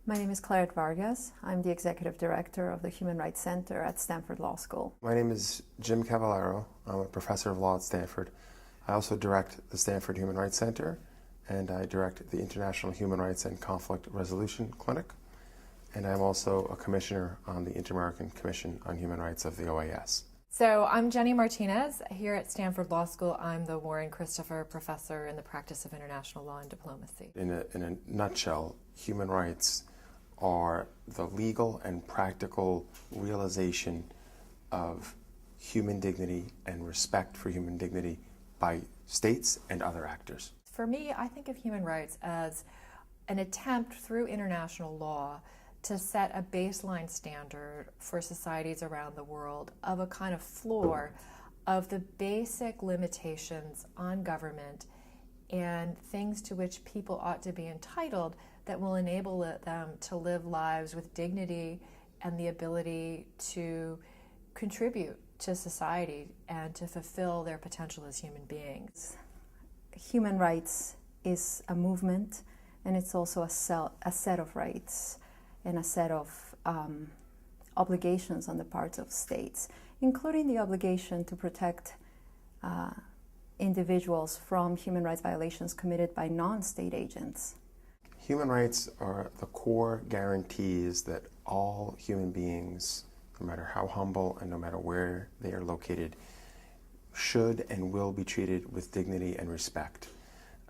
My name is Claret Vargas. I'm the Executive Director of the Human Rights Center at Stanford Law School. My name is Jim Cavallaro. I'm a professor of law at Stanford. I also direct the Stanford Human Rights Center, and I direct the International Human Rights and Conflict Resolution Clinic. And I'm also a commissioner on the Inter-American Commission on Human Rights of the OAS. So I'm Jenny Martinez. Here at Stanford Law School, I'm the Warren Christopher Professor in the Practice of International Law and Diplomacy. In a nutshell, human rights are the legal and practical realization of human dignity and respect for human dignity by states and other actors. For me, I think of human rights as an attempt through international law to set a baseline standard for societies around the world of a kind of floor of the basic limitations on government and things to which people ought to be entitled that will enable them to live lives with dignity and the ability to contribute to society and to fulfill their potential as human beings. Human rights is a movement, and it's also a set of rights and a set of obligations on the part of states, including the obligation to protect individuals from human rights violations committed by non-state agents. Human rights are the core guarantees that all human beings, no matter how humble and no matter where they are located, should and will be treated with dignity and respect.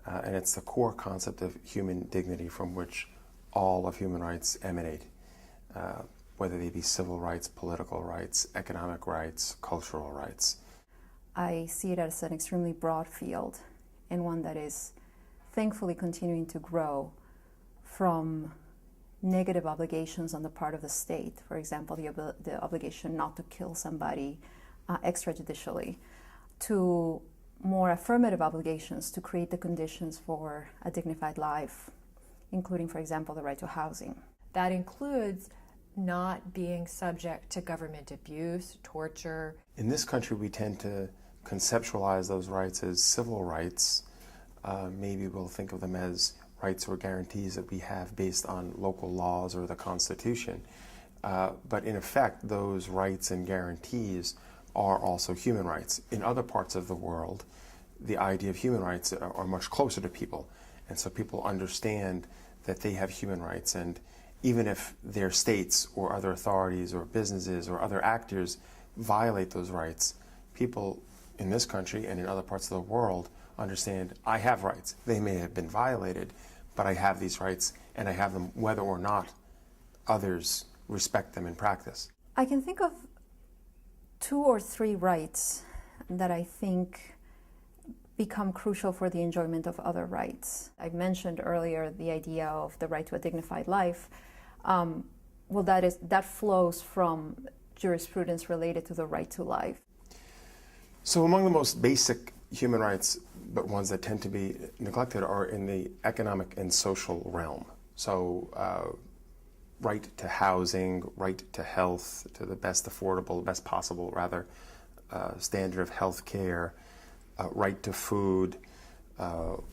And it's the core concept of human dignity from which all of human rights emanate, whether they be civil rights, political rights, economic rights, cultural rights. I see it as an extremely broad field and one that is thankfully continuing to grow from negative obligations on the part of the state, for example, the obligation not to kill somebody extrajudicially, to more affirmative obligations to create the conditions for a dignified life, including, for example, the right to housing. That includes not being subject to government abuse, torture. In this country, we tend to conceptualize those rights as civil rights. Maybe we'll think of them as rights or guarantees that we have based on local laws or the Constitution. But in effect, those rights and guarantees are also human rights. In other parts of the world, the idea of human rights are much closer to people. And so people understand that they have human rights. And even if their states or other authorities or businesses or other actors violate those rights, people in this country and in other parts of the world understand, I have rights. They may have been violated, but I have these rights and I have them whether or not others respect them in practice. I can think of 2 or 3 rights that I think become crucial for the enjoyment of other rights. I mentioned earlier the idea of the right to a dignified life. That flows from jurisprudence related to the right to life. So among the most basic human rights, but ones that tend to be neglected, are in the economic and social realm. So right to housing, right to health, to the best affordable, best possible rather, standard of health care, right to food,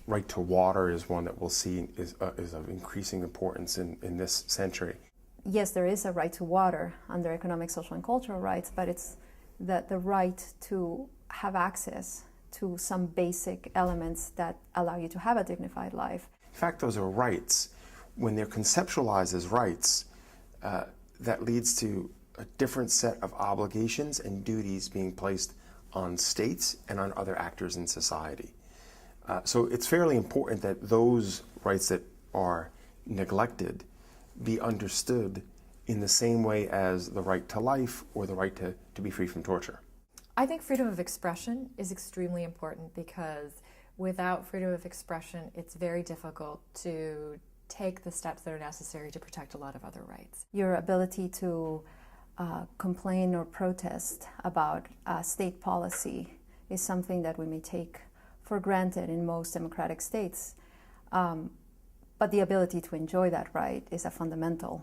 right to water is one that we'll see is of increasing importance in this century. Yes, there is a right to water under economic, social, and cultural rights, but it's the right to have access to some basic elements that allow you to have a dignified life. In fact, those are rights. When they're conceptualized as rights, that leads to a different set of obligations and duties being placed on states and on other actors in society. So it's fairly important that those rights that are neglected be understood in the same way as the right to life or the right to be free from torture. I think freedom of expression is extremely important because without freedom of expression, it's very difficult to take the steps that are necessary to protect a lot of other rights. Your ability to complain or protest about state policy is something that we may take for granted in most democratic states. But the ability to enjoy that right is a fundamental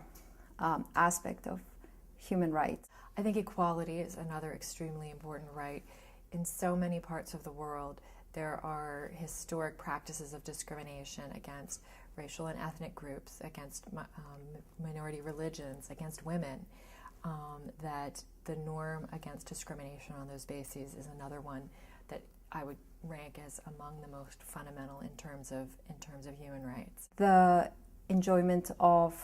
aspect of human rights. I think equality is another extremely important right. In so many parts of the world, there are historic practices of discrimination against racial and ethnic groups, against minority religions, against women, that the norm against discrimination on those bases is another one that I would rank as among the most fundamental in terms of human rights. The enjoyment of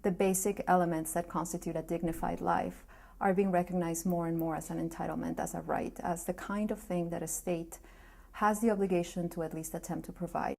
the basic elements that constitute a dignified life are being recognized more and more as an entitlement, as a right, as the kind of thing that a state has the obligation to at least attempt to provide.